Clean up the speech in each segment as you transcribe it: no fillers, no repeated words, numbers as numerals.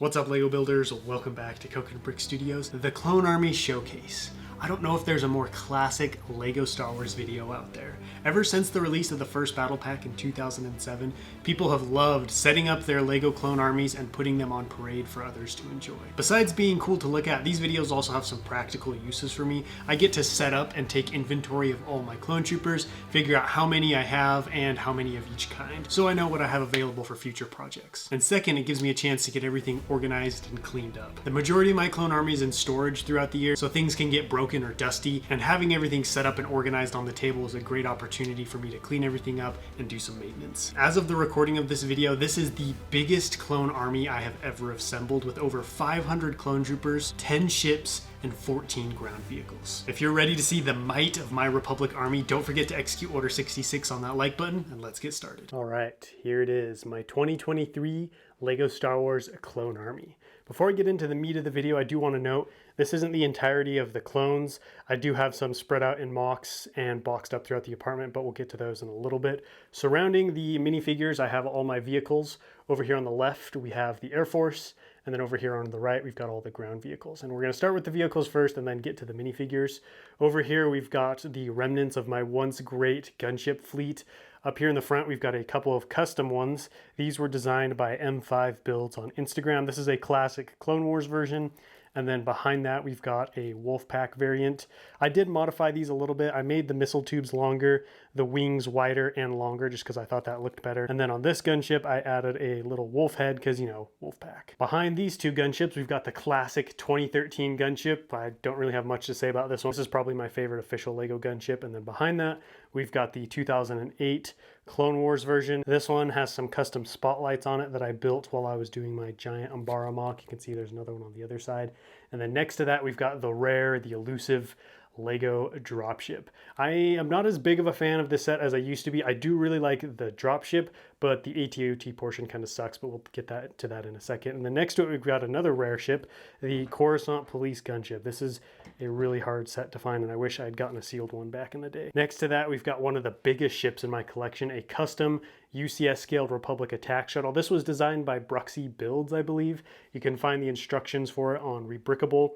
What's up, Lego builders? Welcome back to Coconut Brick Studios, the Clone Army Showcase. I don't know if there's a more classic Lego Star Wars video out there. Ever since the release of the first battle pack in 2007, people have loved setting up their Lego clone armies and putting them on parade for others to enjoy. Besides being cool to look at, these videos also have some practical uses for me. I get to set up and take inventory of all my clone troopers, figure out how many I have and how many of each kind, so I know what I have available for future projects. And second, it gives me a chance to get everything organized and cleaned up. The majority of my clone army is in storage throughout the year, so things can get broken or dusty, and having everything set up and organized on the table is a great opportunity for me to clean everything up and do some maintenance. As of the recording of this video, this is the biggest clone army I have ever assembled, with over 500 clone troopers, 10 ships, and 14 ground vehicles. If you're ready to see the might of my Republic army, don't forget to execute Order 66 on that like button, and let's get started. All right, here it is, my 2023 Lego Star Wars Clone Army. Before I get into the meat of the video, I do want to note this isn't the entirety of the clones. I do have some spread out in mocs and boxed up throughout the apartment, but we'll get to those in a little bit. Surrounding the minifigures, I have all my vehicles. Over here on the left, we have the Air Force, and then over here on the right, we've got all the ground vehicles. And we're going to start with the vehicles first and then get to the minifigures. Over here, we've got the remnants of my once great gunship fleet. Up here in the front, we've got a couple of custom ones. These were designed by M5 Builds on Instagram. This is a classic Clone Wars version. And then behind that, we've got a Wolfpack variant. I did modify these a little bit. I made the missile tubes longer, the wings wider and longer, just because I thought that looked better. And then on this gunship, I added a little wolf head, because, you know, Wolfpack. Behind these two gunships, we've got the classic 2013 gunship. I don't really have much to say about this one. This is probably my favorite official Lego gunship. And then behind that, we've got the 2008 Clone Wars version. This one has some custom spotlights on it that I built while I was doing my giant Umbara mock. You can see there's another one on the other side. And then next to that, we've got the rare, the elusive Lego dropship. I am not as big of a fan of this set as I used to be. I do really like the dropship, but the AT-OT portion kind of sucks, but we'll get to that in a second. And then next to it, we've got another rare ship, the Coruscant Police gunship. This is a really hard set to find, and I wish I had gotten a sealed one back in the day. Next to that, we've got one of the biggest ships in my collection, a custom UCS scaled Republic attack shuttle. This was designed by Bruxy Builds, I believe. You can find the instructions for it on Rebrickable.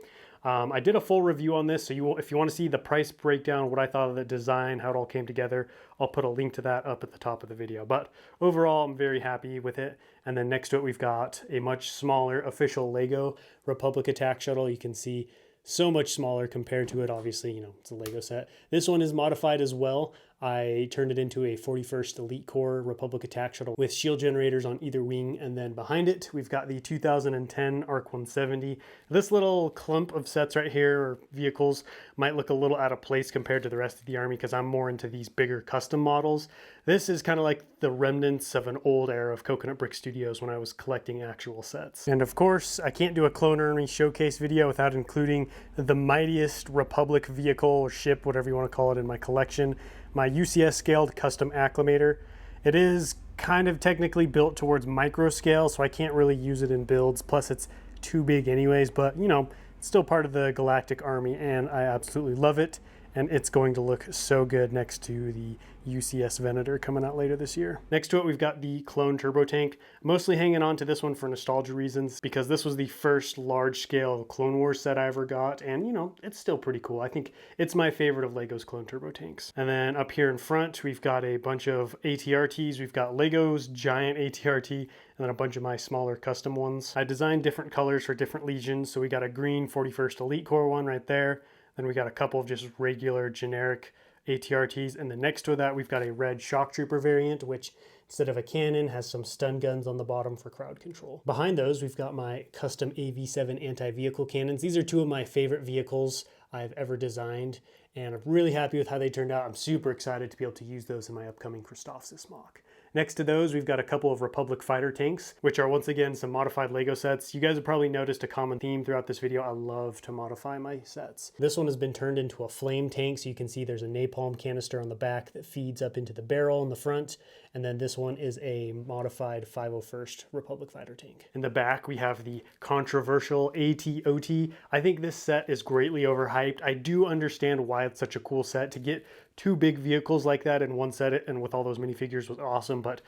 I did a full review on this, so if you want to see the price breakdown, what I thought of the design, how it all came together, I'll put a link to that up at the top of the video. But overall, I'm very happy with it. And then next to it, we've got a much smaller official Lego Republic attack shuttle. You can see so much smaller compared to it. Obviously, you know, it's a Lego set. This one is modified as well. I turned it into a 41st Elite Corps Republic attack shuttle with shield generators on either wing. And then behind it, we've got the 2010 ARC 170. This little clump of sets right here, or vehicles, might look a little out of place compared to the rest of the army because I'm more into these bigger custom models. This is kind of like the remnants of an old era of Coconut Brick Studios when I was collecting actual sets. And of course, I can't do a Clone Army showcase video without including the mightiest Republic vehicle or ship, whatever you want to call it, in my collection. My UCS scaled custom acclimator. It is kind of technically built towards micro scale, so I can't really use it in builds. Plus it's too big anyways, but you know, it's still part of the Galactic Army and I absolutely love it. And it's going to look so good next to the UCS Venator coming out later this year. Next to it, we've got the Clone Turbo Tank. Mostly hanging on to this one for nostalgia reasons because this was the first large-scale Clone Wars set I ever got, and you know, it's still pretty cool. I think it's my favorite of Lego's Clone Turbo Tanks. And then up here in front, we've got a bunch of ATRTs. We've got Lego's giant ATRT, and then a bunch of my smaller custom ones. I designed different colors for different legions, so we got a green 41st Elite Corps one right there. Then we got a couple of just regular generic ATRTs, and then next to that we've got a red shock trooper variant, which instead of a cannon has some stun guns on the bottom for crowd control. Behind those, we've got my custom AV7 anti-vehicle cannons. These are two of my favorite vehicles I've ever designed, and I'm really happy with how they turned out. I'm super excited to be able to use those in my upcoming Christophsis mock. Next to those, we've got a couple of Republic fighter tanks, which are once again some modified Lego sets. You guys have probably noticed a common theme throughout this video. I love to modify my sets. This one has been turned into a flame tank, so you can see there's a napalm canister on the back that feeds up into the barrel in the front. And then this one is a modified 501st Republic fighter tank. In the back, we have the controversial AT-OT. I think this set is greatly overhyped. I do understand why it's such a cool set. To get two big vehicles like that in one set and with all those minifigures was awesome, but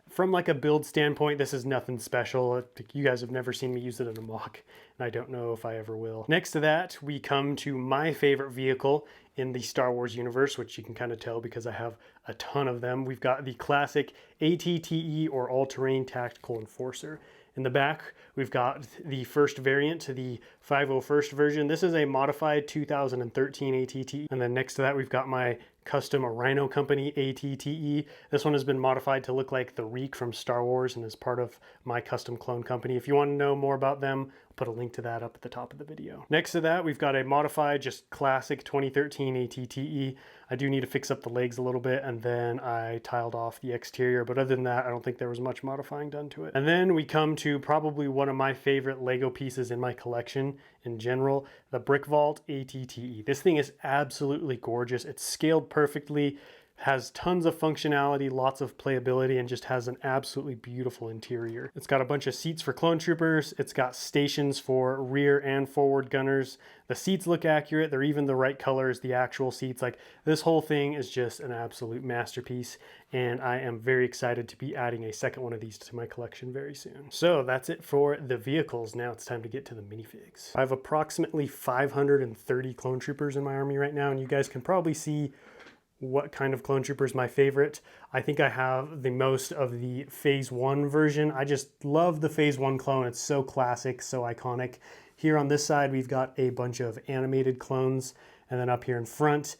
From like a build standpoint, this is nothing special. You guys have never seen me use it in a mock, and I don't know if I ever will. Next to that, we come to my favorite vehicle in the Star Wars universe, which you can kind of tell because I have a ton of them. We've got the classic ATTE, or All-Terrain Tactical Enforcer. In the back, we've got the first variant, the 501st version. This is a modified 2013 ATTE. And then next to that, we've got my custom Rhino Company ATTE. This one has been modified to look like the Reek from Star Wars and is part of my custom clone company. If you want to know more about them, I'll put a link to that up at the top of the video. Next to that, we've got a modified, just classic 2013 ATTE. I do need to fix up the legs a little bit, and then I tiled off the exterior, but other than that, I don't think there was much modifying done to it. And then we come to probably one of my favorite Lego pieces in my collection in general, the Brick Vault ATTE. This thing is absolutely gorgeous. It's scaled perfectly, has tons of functionality, lots of playability, and just has an absolutely beautiful interior. It's got a bunch of seats for clone troopers. It's got stations for rear and forward gunners. The seats look accurate. They're even the right color as the actual seats. Like, this whole thing is just an absolute masterpiece, and I am very excited to be adding a second one of these to my collection very soon. So that's it for the vehicles. Now it's time to get to the minifigs. I have approximately 530 clone troopers in my army right now, and you guys can probably see what kind of clone trooper is my favorite. I think I have the most of the Phase 1 version. I just love the Phase 1 clone. It's so classic, so iconic. Here on this side, we've got a bunch of animated clones, and then up here in front,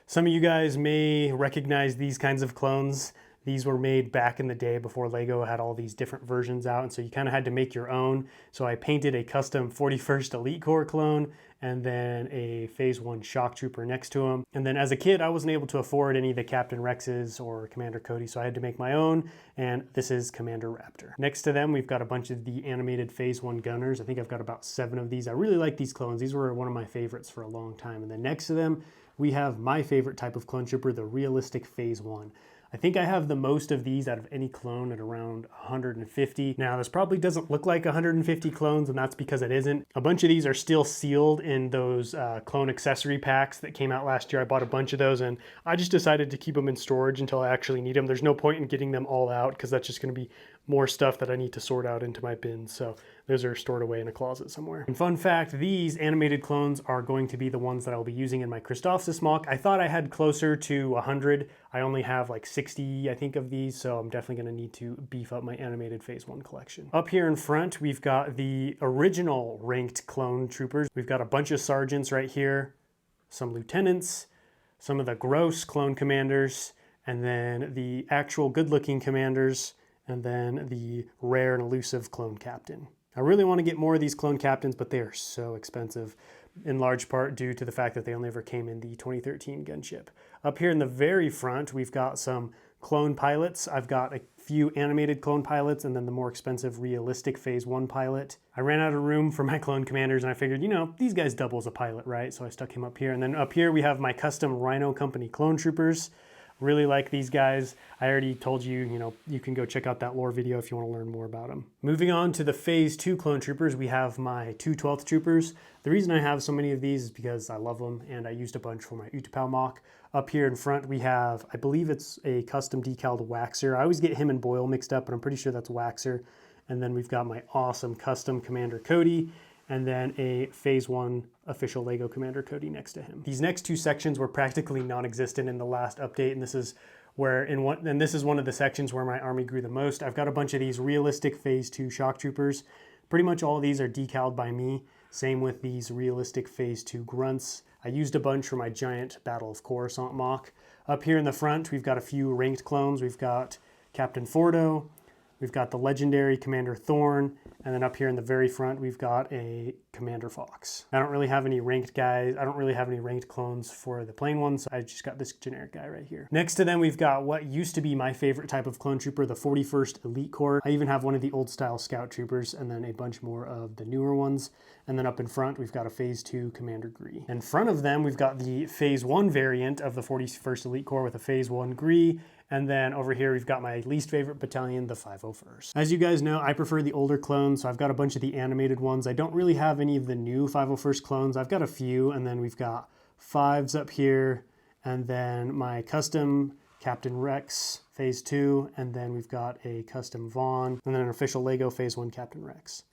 some of you guys may recognize these kinds of clones. These were made back in the day before Lego had all these different versions out, and so you kind of had to make your own. So I painted a custom 41st Elite Corps clone and then a Phase 1 Shock Trooper next to him. And then as a kid, I wasn't able to afford any of the Captain Rexes or Commander Cody, so I had to make my own, and this is Commander Raptor. Next to them, we've got a bunch of the animated Phase 1 gunners. I think I've got about 7 of these. I really like these clones. These were one of my favorites for a long time. And then next to them, we have my favorite type of clone trooper, the realistic Phase 1. I think I have the most of these out of any clone at around 150. Now, this probably doesn't look like 150 clones, and that's because it isn't. A bunch of these are still sealed in those clone accessory packs that came out last year. I bought a bunch of those, and I just decided to keep them in storage until I actually need them. There's no point in getting them all out because that's just going to be more stuff that I need to sort out into my bins. So those are stored away in a closet somewhere. And fun fact, these animated clones are going to be the ones that I'll be using in my Christophsis mock. I thought I had closer to 100. I only have like 60, I think, of these, so I'm definitely going to need to beef up my animated Phase 1 collection. Up here in front, we've got the original ranked clone troopers. We've got a bunch of sergeants right here, some lieutenants, some of the gross clone commanders, and then the actual good-looking commanders, and then the rare and elusive clone captain. I really want to get more of these clone captains, but they are so expensive, in large part due to the fact that they only ever came in the 2013 gunship. Up here in the very front, we've got some clone pilots. I've got a few animated clone pilots and then the more expensive realistic Phase 1 pilot. I ran out of room for my clone commanders, and I figured, you know, these guys double as a pilot, right? So I stuck him up here. And then up here we have my custom Rhino Company clone troopers. Really like these guys. I already told you, you can go check out that lore video if you want to learn more about them. Moving on to the Phase 2 clone troopers, we have my 212th troopers. The reason I have so many of these is because I love them, and I used a bunch for my Utapau mock. Up here in front, we have, I believe it's a custom decaled Waxer. I always get him and Boyle mixed up, but I'm pretty sure that's Waxer. And then we've got my awesome custom Commander Cody, and then a Phase 1 official Lego Commander Cody next to him. These next two sections were practically non-existent in the last update, and this is this is one of the sections where my army grew the most. I've got a bunch of these realistic Phase 2 shock troopers. Pretty much all of these are decaled by me. Same with these realistic Phase 2 grunts. I used a bunch for my giant Battle of Coruscant mock. Up here in the front, we've got a few ranked clones. We've got Captain Fordo, we've got the legendary Commander Thorn, and then up here in the very front, we've got a Commander Fox. I don't really have any ranked guys. I don't really have any ranked clones for the plain ones. So I just got this generic guy right here. Next to them, we've got what used to be my favorite type of clone trooper, the 41st Elite Corps. I even have one of the old style Scout Troopers, and then a bunch more of the newer ones. And then up in front, we've got a Phase 2 Commander Gree. In front of them, we've got the Phase 1 variant of the 41st Elite Corps with a Phase 1 Gree. And then over here, we've got my least favorite battalion, the 501st. As you guys know, I prefer the older clones, so I've got a bunch of the animated ones. I don't really have any of the new 501st clones. I've got a few, and then we've got 5s up here, and then my custom Captain Rex Phase 2, and then we've got a custom Vaughn, and then an official Lego Phase 1 Captain Rex.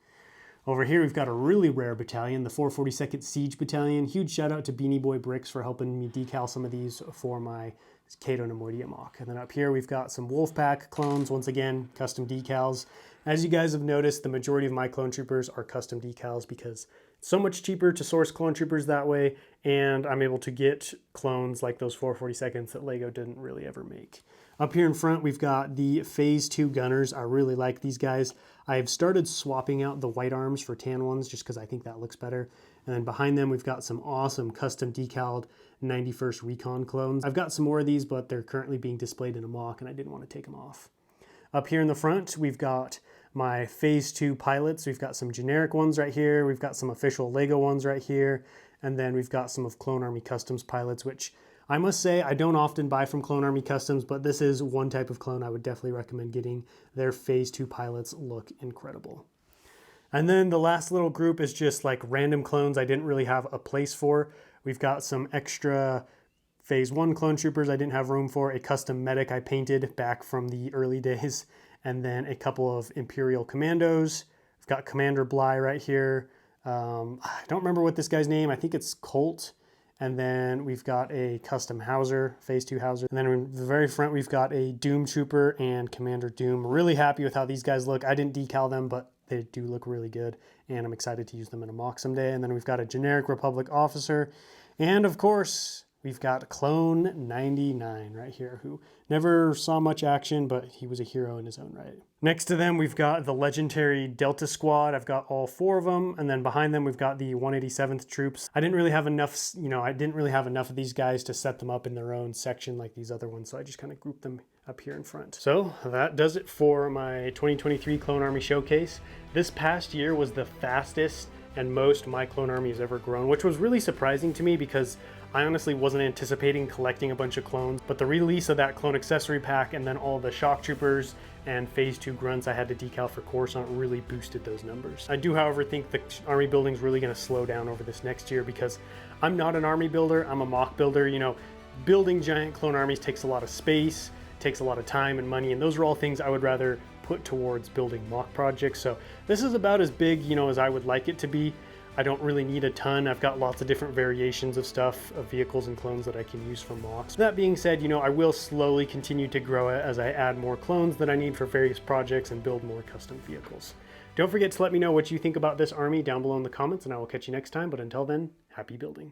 Over here, we've got a really rare battalion, the 442nd Siege Battalion. Huge shout out to Beanie Boy Bricks for helping me decal some of these for my Cato Nemoidia mock. And then up here, we've got some Wolfpack clones, once again, custom decals. As you guys have noticed, the majority of my clone troopers are custom decals because it's so much cheaper to source clone troopers that way, and I'm able to get clones like those 442nds that Lego didn't really ever make. Up here in front, we've got the Phase 2 gunners. I really like these guys. I've started swapping out the white arms for tan ones just because I think that looks better. And then behind them, we've got some awesome custom decaled 91st Recon clones. I've got some more of these, but they're currently being displayed in a mock, and I didn't want to take them off. Up here in the front, we've got my Phase 2 pilots. We've got some generic ones right here. We've got some official Lego ones right here. And then we've got some of Clone Army Customs pilots, which I must say I don't often buy from Clone Army Customs, but this is one type of clone I would definitely recommend getting. Their Phase 2 pilots look incredible. And then the last little group is just like random clones I didn't really have a place for. We've got some extra Phase 1 clone troopers I didn't have room for, a custom medic I painted back from the early days, and then a couple of Imperial Commandos. We've got Commander Bly right here. I don't remember what this guy's name. I think it's Colt. And then we've got a custom Hauser, Phase 2 Hauser. And then in the very front, we've got a Doom Trooper and Commander Doom. Really happy with how these guys look. I didn't decal them, but they do look really good. And I'm excited to use them in a mock someday. And then we've got a generic Republic officer. And of course, we've got Clone 99 right here, who never saw much action, but he was a hero in his own right. Next to them, we've got the legendary Delta Squad. I've got all 4 of them. And then behind them, we've got the 187th troops. I didn't really have enough, of these guys to set them up in their own section like these other ones. So I just kind of grouped them up here in front. So that does it for my 2023 Clone Army Showcase. This past year was the fastest and most my clone army has ever grown, which was really surprising to me because I honestly wasn't anticipating collecting a bunch of clones, but the release of that clone accessory pack and then all the shock troopers and Phase 2 grunts I had to decal for Coruscant really boosted those numbers. I do, however, think the army building is really going to slow down over this next year because I'm not an army builder, I'm a mock builder. You know, building giant clone armies takes a lot of space, takes a lot of time and money, and those are all things I would rather put towards building mock projects. So this is about as big, as I would like it to be. I don't really need a ton. I've got lots of different variations of stuff, of vehicles and clones that I can use for mocks. That being said, I will slowly continue to grow it as I add more clones that I need for various projects and build more custom vehicles. Don't forget to let me know what you think about this army down below in the comments, and I will catch you next time. But until then, happy building.